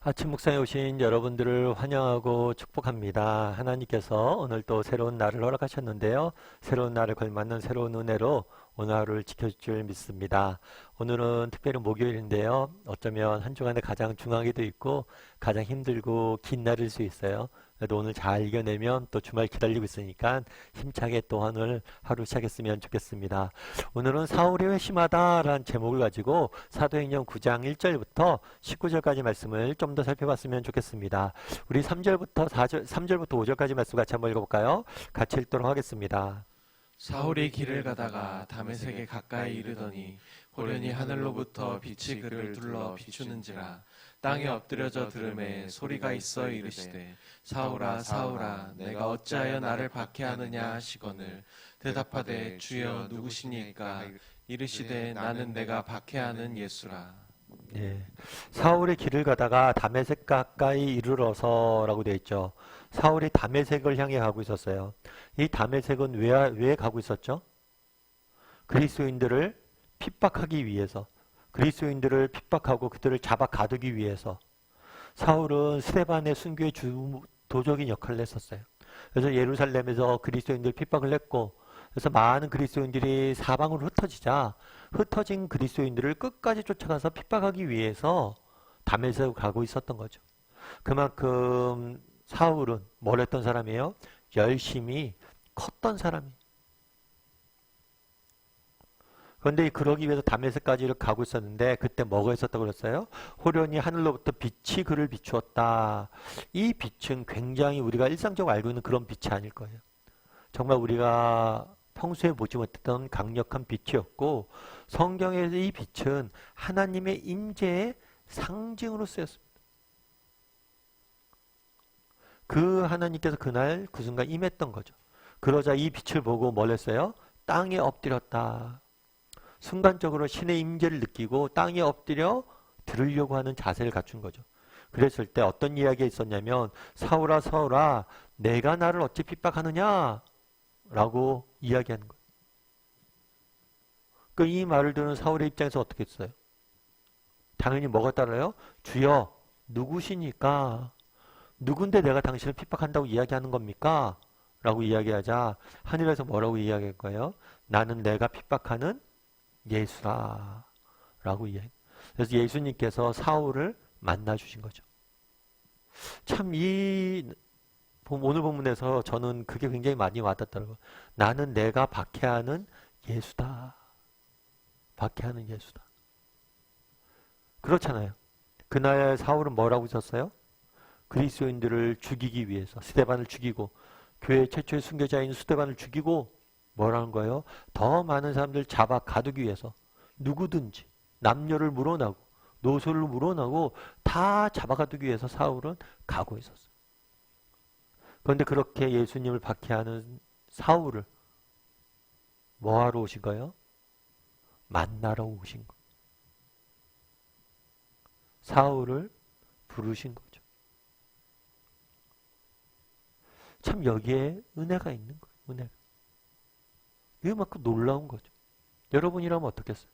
아침 묵상에 오신 여러분들을 환영하고 축복합니다. 하나님께서 오늘 또 새로운 날을 허락하셨는데요. 새로운 날을 걸맞는 새로운 은혜로 오늘 하루를 지켜줄 줄 믿습니다. 오늘은 특별히 목요일인데요. 어쩌면 한 주간에 가장 중하게도 있고 가장 힘들고 긴 날일 수 있어요. 그래도 오늘 잘 이겨내면 또 주말 기다리고 있으니까 힘차게 또 오늘 하루 시작했으면 좋겠습니다. 오늘은 사울이 회심하다라는 제목을 가지고 사도행전 9장 1절부터 19절까지 말씀을 좀 더 살펴봤으면 좋겠습니다. 우리 3절부터 4절, 3절부터 5절까지 말씀 같이 한번 읽어볼까요? 같이 읽도록 하겠습니다. 사울이 길을 가다가 다메섹에 가까이 이르더니 호련히 하늘로부터 빛이 그를 둘러 비추는지라. 땅에 엎드려져 들음에 소리가 있어 이르시되 사울아 사울아 내가 어찌하여 나를 박해하느냐 하시거늘 대답하되 주여 누구시니까 이르시되 나는 내가 박해하는 예수라. 예, 사울의 길을 가다가 다메섹 가까이 이르러서라고 되어 있죠. 사울이 다메섹을 향해 가고 있었어요. 이 다메섹은 왜 가고 있었죠? 그리스도인들을 핍박하기 위해서, 그리스도인들을 핍박하고 그들을 잡아 가두기 위해서. 사울은 스데반의 순교의 주도적인 역할을 했었어요. 그래서 예루살렘에서 그리스도인들 핍박을 했고, 그래서 많은 그리스도인들이 사방으로 흩어진 그리스도인들을 끝까지 쫓아가서 핍박하기 위해서 다메섹을 가고 있었던 거죠. 그만큼 사울은 뭘 했던 사람이에요? 열심히 컸던 사람이에요. 그런데 그러기 위해서 다메섹까지 가고 있었는데 그때 뭐가 있었다고 그랬어요? 호련히 하늘로부터 빛이 그를 비추었다. 이 빛은 굉장히 우리가 일상적으로 알고 있는 그런 빛이 아닐 거예요. 정말 우리가 평소에 보지 못했던 강력한 빛이었고, 성경에서 이 빛은 하나님의 임재의 상징으로 쓰였습니다. 그 하나님께서 그날 그 순간 임했던 거죠. 그러자 이 빛을 보고 뭘 했어요? 땅에 엎드렸다. 순간적으로 신의 임재를 느끼고 땅에 엎드려 들으려고 하는 자세를 갖춘 거죠. 그랬을 때 어떤 이야기가 있었냐면 사울아 사울아 내가 나를 어찌 핍박하느냐 라고 이야기하는 거예요. 이 말을 듣는 사울의 입장에서 어떻게 했어요? 당연히 뭐가 따라요? 주여 누구시니까? 누군데 내가 당신을 핍박한다고 이야기하는 겁니까? 라고 이야기하자 하늘에서 뭐라고 이야기할 거예요? 나는 내가 핍박하는 예수라 라고 이야기. 그래서 예수님께서 사울을 만나 주신 거죠. 참 오늘 본문에서 저는 그게 굉장히 많이 와닿더라고요. 나는 내가 박해하는 예수다. 박해하는 예수다. 그렇잖아요. 그날 사울은 뭐라고 썼어요? 그리스도인들을 죽이기 위해서 스데반을 죽이고 교회 최초의 순교자인 스데반을 죽이고 뭐라는 거예요? 더 많은 사람들 잡아 가두기 위해서 누구든지 남녀를 물어나고 노소를 물어나고 다 잡아 가두기 위해서 사울은 가고 있었어요. 그런데 그렇게 예수님을 박해하는 사울을 뭐하러 오신 거예요? 만나러 오신 거예요. 사울을 부르신 거죠. 참 여기에 은혜가 있는 거예요. 은혜가. 이만큼 놀라운 거죠. 여러분이라면 어떻겠어요?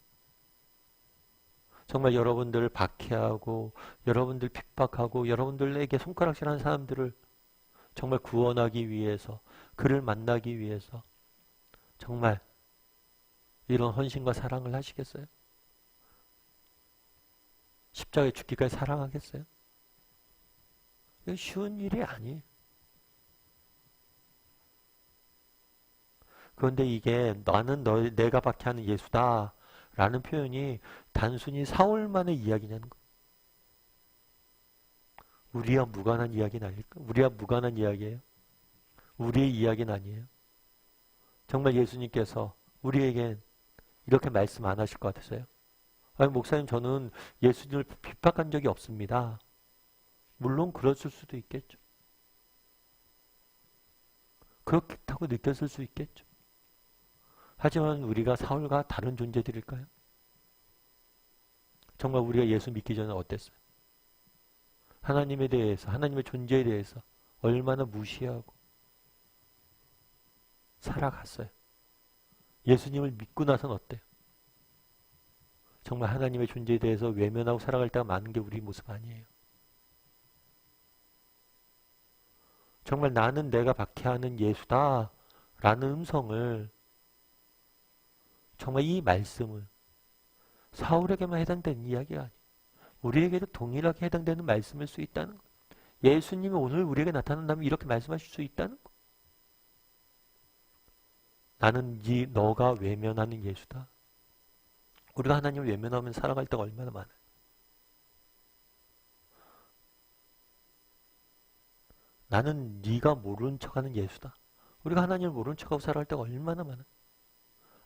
정말 여러분들 박해하고 여러분들 핍박하고 여러분들에게 손가락질하는 사람들을 정말 구원하기 위해서 그를 만나기 위해서 정말 이런 헌신과 사랑을 하시겠어요? 십자가에 죽기까지 사랑하겠어요? 이건 쉬운 일이 아니에요. 그런데 이게 나는 내가 박해하는 예수다 라는 표현이 단순히 사울만의 이야기냐는 거예요. 우리와 무관한 이야기는 아닐까? 우리와 무관한 이야기예요. 우리의 이야기는 아니에요. 정말 예수님께서 우리에겐 이렇게 말씀 안 하실 것 같으세요? 아니 목사님 저는 예수님을 핍박한 적이 없습니다. 물론 그랬을 수도 있겠죠. 그렇다고 느꼈을 수 있겠죠. 하지만 우리가 사울과 다른 존재들일까요? 정말 우리가 예수 믿기 전에 어땠어요? 하나님에 대해서, 하나님의 존재에 대해서 얼마나 무시하고 살아갔어요. 예수님을 믿고 나서는 어때요? 정말 하나님의 존재에 대해서 외면하고 살아갈 때가 많은 게 우리 모습 아니에요. 정말 나는 내가 박해하는 예수다 라는 음성을, 정말 이 말씀을 사울에게만 해당되는 이야기가 아니에요. 우리에게도 동일하게 해당되는 말씀일 수 있다는 것. 예수님이 오늘 우리에게 나타난다면 이렇게 말씀하실 수 있다는 것. 나는 너가 외면하는 예수다. 우리가 하나님을 외면하면 살아갈 때가 얼마나 많아요. 나는 네가 모르는 척하는 예수다. 우리가 하나님을 모르는 척하고 살아갈 때가 얼마나 많아요.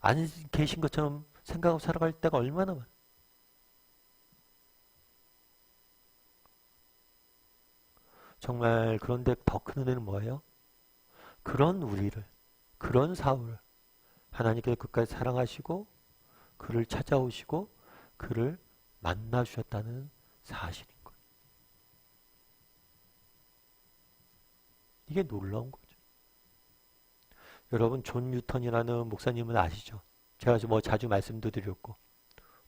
안 계신 것처럼 생각하고 살아갈 때가 얼마나 많아요. 정말 그런데 더 큰 은혜는 뭐예요? 그런 우리를, 그런 사울을 하나님께서 끝까지 사랑하시고 그를 찾아오시고 그를 만나주셨다는 사실인 거예요. 이게 놀라운 거죠. 여러분, 존 뉴턴이라는 목사님은 아시죠? 제가 자주 말씀도 드렸고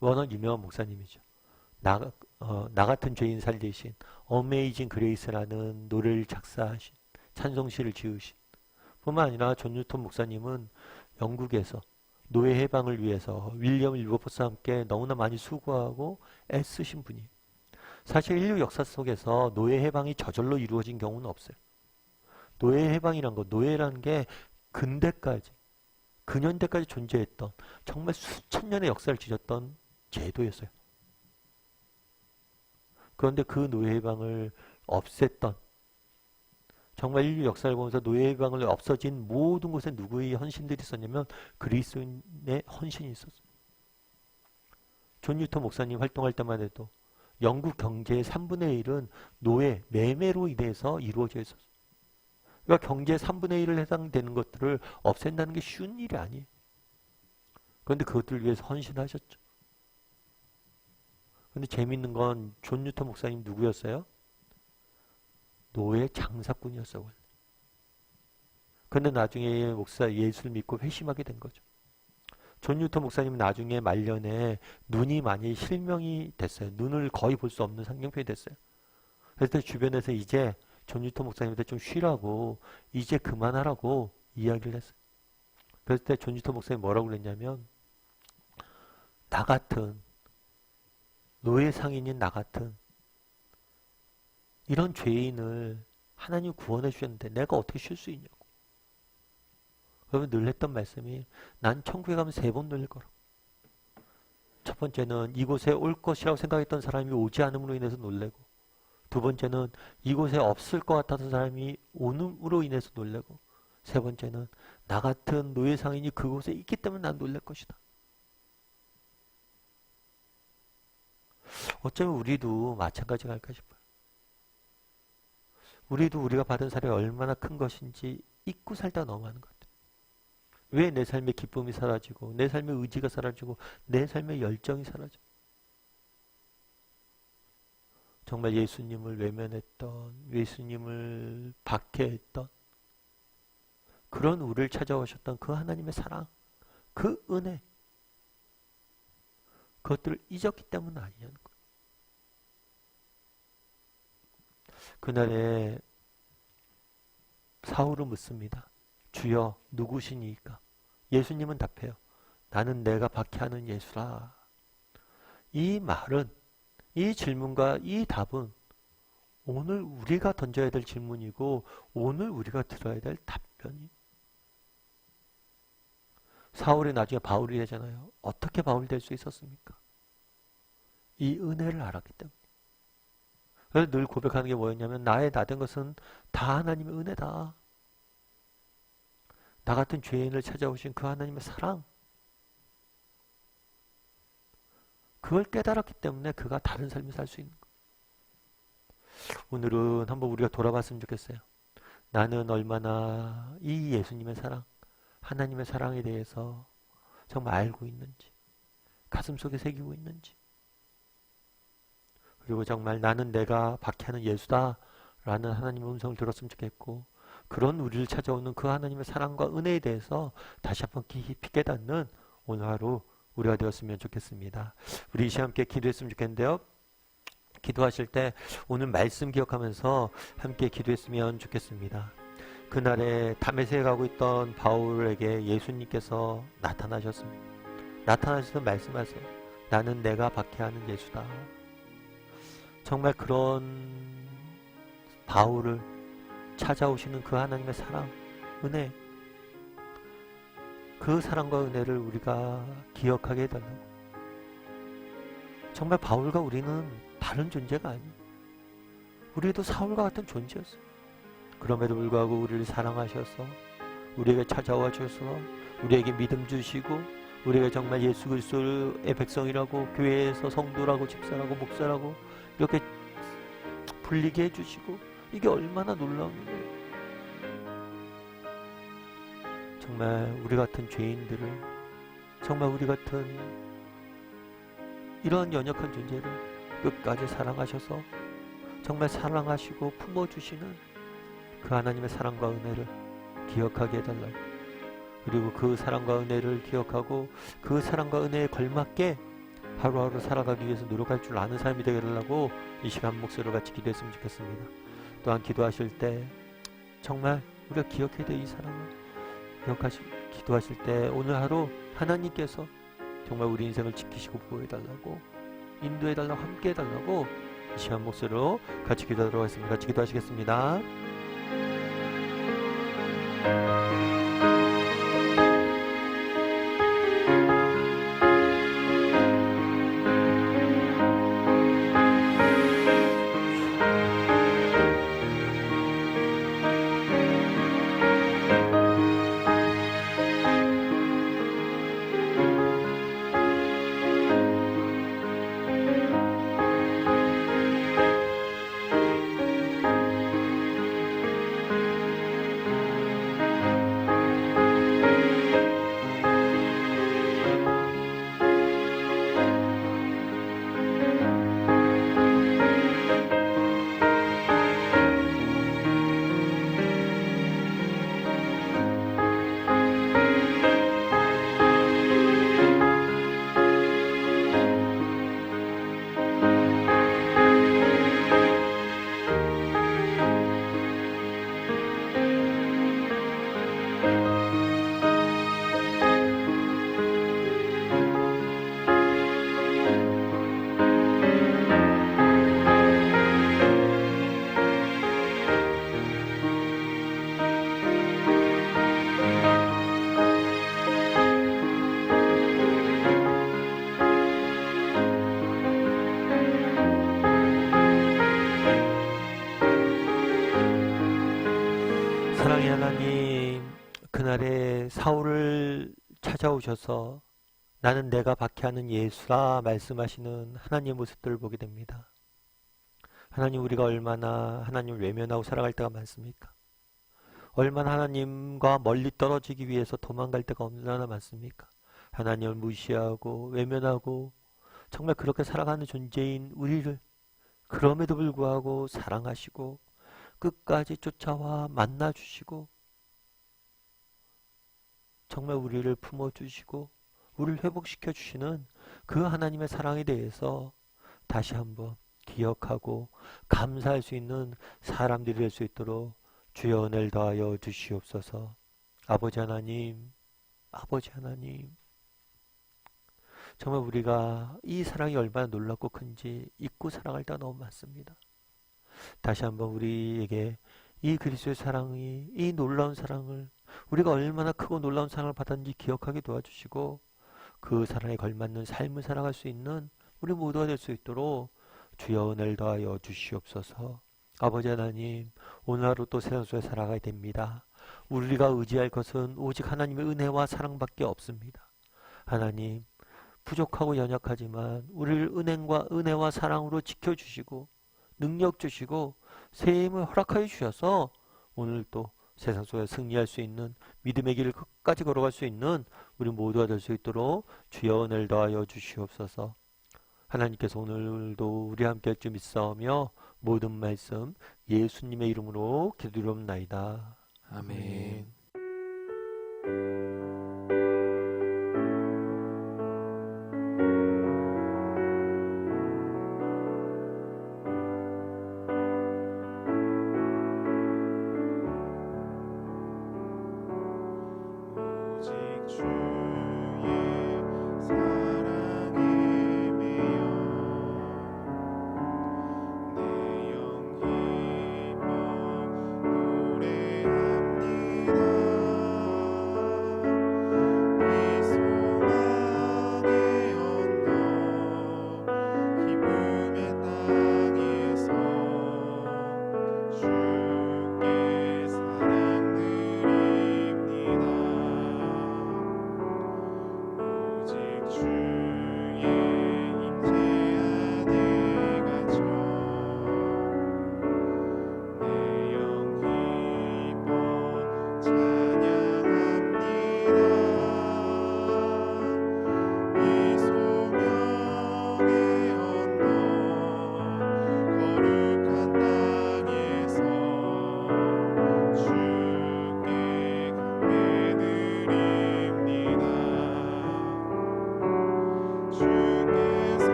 워낙 유명한 목사님이죠. 나 같은 죄인 살리신 어메이징 그레이스라는 노래를 작사하신, 찬송시를 지으신, 뿐만 아니라 존 뉴턴 목사님은 영국에서 노예 해방을 위해서 윌리엄 윌버포스와 함께 너무나 많이 수고하고 애쓰신 분이에요. 사실 인류 역사 속에서 노예 해방이 저절로 이루어진 경우는 없어요. 노예 해방이란 거, 노예라는 게 근대까지, 근현대까지 존재했던 정말 수천 년의 역사를 지녔던 제도였어요. 그런데 그 노예 해방을 없앴던, 정말 인류 역사를 보면서 노예 해방을 없어진 모든 곳에 누구의 헌신들이 있었냐면 그리스도인의 헌신이 있었어요. 존 뉴턴 목사님 활동할 때만 해도 영국 경제의 3분의 1은 노예, 매매로 인해서 이루어져 있었어요. 그러니까 경제의 3분의 1을 해당되는 것들을 없앤다는 게 쉬운 일이 아니에요. 그런데 그것들을 위해서 헌신하셨죠. 근데 재밌는 건 존 뉴턴 목사님 누구였어요? 노예 장사꾼이었어요. 근데 나중에 목사 예수를 믿고 회심하게 된 거죠. 존 뉴턴 목사님은 나중에 말년에 눈이 많이 실명이 됐어요. 눈을 거의 볼 수 없는 상경편이 됐어요. 그래서 주변에서 이제 존 뉴턴 목사님한테 좀 쉬라고, 이제 그만하라고 이야기를 했어요. 그랬을 때 존 뉴턴 목사님이 뭐라고 그랬냐면, 나 같은 노예 상인인 나 같은 이런 죄인을 하나님 구원해 주셨는데 내가 어떻게 쉴 수 있냐고. 그러면 늘 했던 말씀이, 난 천국에 가면 3번 놀릴 거라고. 첫 번째는 이곳에 올 것이라고 생각했던 사람이 오지 않음으로 인해서 놀래고, 두 번째는 이곳에 없을 것 같았던 사람이 오음으로 인해서 놀래고, 세 번째는 나 같은 노예 상인이 그곳에 있기 때문에 난 놀랄 것이다. 어쩌면 우리도 마찬가지가 아닐까 싶어요. 우리도 우리가 받은 사랑이 얼마나 큰 것인지 잊고 살다가 너무 많은 것 같아요. 왜 내 삶의 기쁨이 사라지고, 내 삶의 의지가 사라지고, 내 삶의 열정이 사라져. 정말 예수님을 외면했던, 예수님을 박해했던 그런 우리를 찾아오셨던 그 하나님의 사랑, 그 은혜, 그것들을 잊었기 때문 아니냐는 거예요. 그날에 사울은 묻습니다. 주여 누구시니까? 예수님은 답해요. 나는 내가 박해하는 예수라. 이 말은, 이 질문과 이 답은 오늘 우리가 던져야 될 질문이고 오늘 우리가 들어야 될 답변이. 사울이 나중에 바울이 되잖아요. 어떻게 바울이 될 수 있었습니까? 이 은혜를 알았기 때문에. 그래서 늘 고백하는 게 뭐였냐면, 나의 나된 것은 다 하나님의 은혜다. 나 같은 죄인을 찾아오신 그 하나님의 사랑, 그걸 깨달았기 때문에 그가 다른 삶을 살 수 있는 거예요. 오늘은 한번 우리가 돌아봤으면 좋겠어요. 나는 얼마나 이 예수님의 사랑, 하나님의 사랑에 대해서 정말 알고 있는지, 가슴속에 새기고 있는지, 그리고 정말 나는 내가 박해하는 예수다 라는 하나님의 음성을 들었으면 좋겠고, 그런 우리를 찾아오는 그 하나님의 사랑과 은혜에 대해서 다시 한번 깊이 깨닫는 오늘 하루 우리가 되었으면 좋겠습니다. 우리 이 시간 함께 기도했으면 좋겠는데요. 기도하실 때 오늘 말씀 기억하면서 함께 기도했으면 좋겠습니다. 그날에 다메섹에 가고 있던 바울에게 예수님께서 나타나셨습니다. 나타나셔서 말씀하세요. 나는 내가 박해하는 예수다. 정말 그런 바울을 찾아오시는 그 하나님의 사랑, 은혜, 그 사랑과 은혜를 우리가 기억하게 해달라고. 정말 바울과 우리는 다른 존재가 아니에요. 우리도 사울과 같은 존재였어요. 그럼에도 불구하고 우리를 사랑하셔서 우리에게 찾아와 주셔서 우리에게 믿음 주시고 우리가 정말 예수 그리스도의 백성이라고, 교회에서 성도라고, 집사라고, 목사라고 이렇게 불리게 해주시고, 이게 얼마나 놀라운 일이에요. 정말 우리 같은 죄인들을, 정말 우리 같은 이런 연약한 존재를 끝까지 사랑하셔서 정말 사랑하시고 품어주시는 그 하나님의 사랑과 은혜를 기억하게 해달라고. 그리고 그 사랑과 은혜를 기억하고 그 사랑과 은혜에 걸맞게 하루하루 살아가기 위해서 노력할 줄 아는 삶이 되게 해달라고 이 시간 목소리로 같이 기도했으면 좋겠습니다. 또한 기도하실 때 정말 우리가 기억해야 돼. 이 사랑을 기도하실 때 오늘 하루 하나님께서 정말 우리 인생을 지키시고 보호해달라고, 인도해달라고, 함께해달라고 이 시간 목소리로 같이 기도하도록 하겠습니다. 같이 기도하시겠습니다. 사랑의 하나님, 그날에 사울을 찾아오셔서 나는 내가 박해하는 예수라 말씀하시는 하나님의 모습들을 보게 됩니다. 하나님, 우리가 얼마나 하나님을 외면하고 살아갈 때가 많습니까? 얼마나 하나님과 멀리 떨어지기 위해서 도망갈 때가 얼마나 많습니까? 하나님을 무시하고 외면하고 정말 그렇게 살아가는 존재인 우리를 그럼에도 불구하고 사랑하시고 끝까지 쫓아와 만나주시고 정말 우리를 품어주시고 우리를 회복시켜 주시는 그 하나님의 사랑에 대해서 다시 한번 기억하고 감사할 수 있는 사람들이 될 수 있도록 주여 은혜를 더하여 주시옵소서. 아버지 하나님, 아버지 하나님, 정말 우리가 이 사랑이 얼마나 놀랍고 큰지 잊고 살아갈 때가 너무 많습니다. 다시 한번 우리에게 이 그리스도의 사랑이, 이 놀라운 사랑을, 우리가 얼마나 크고 놀라운 사랑을 받았는지 기억하게 도와주시고 그 사랑에 걸맞는 삶을 살아갈 수 있는 우리 모두가 될 수 있도록 주여 은혜를 더하여 주시옵소서. 아버지 하나님, 오늘 하루 또 세상 속에 살아가야 됩니다. 우리가 의지할 것은 오직 하나님의 은혜와 사랑밖에 없습니다. 하나님, 부족하고 연약하지만 우리를 은혜와 사랑으로 지켜주시고 능력 주시고 새 힘을 허락하여 주셔서 오늘 또 세상 속에 승리할 수 있는 믿음의 길을 끝까지 걸어갈 수 있는 우리 모두가 될 수 있도록 주여 은혜를 더하여 주시옵소서. 하나님께서 오늘도 우리 함께 할 줄 믿사오며 모든 말씀 예수님의 이름으로 기도드리옵나이다. 아멘. 주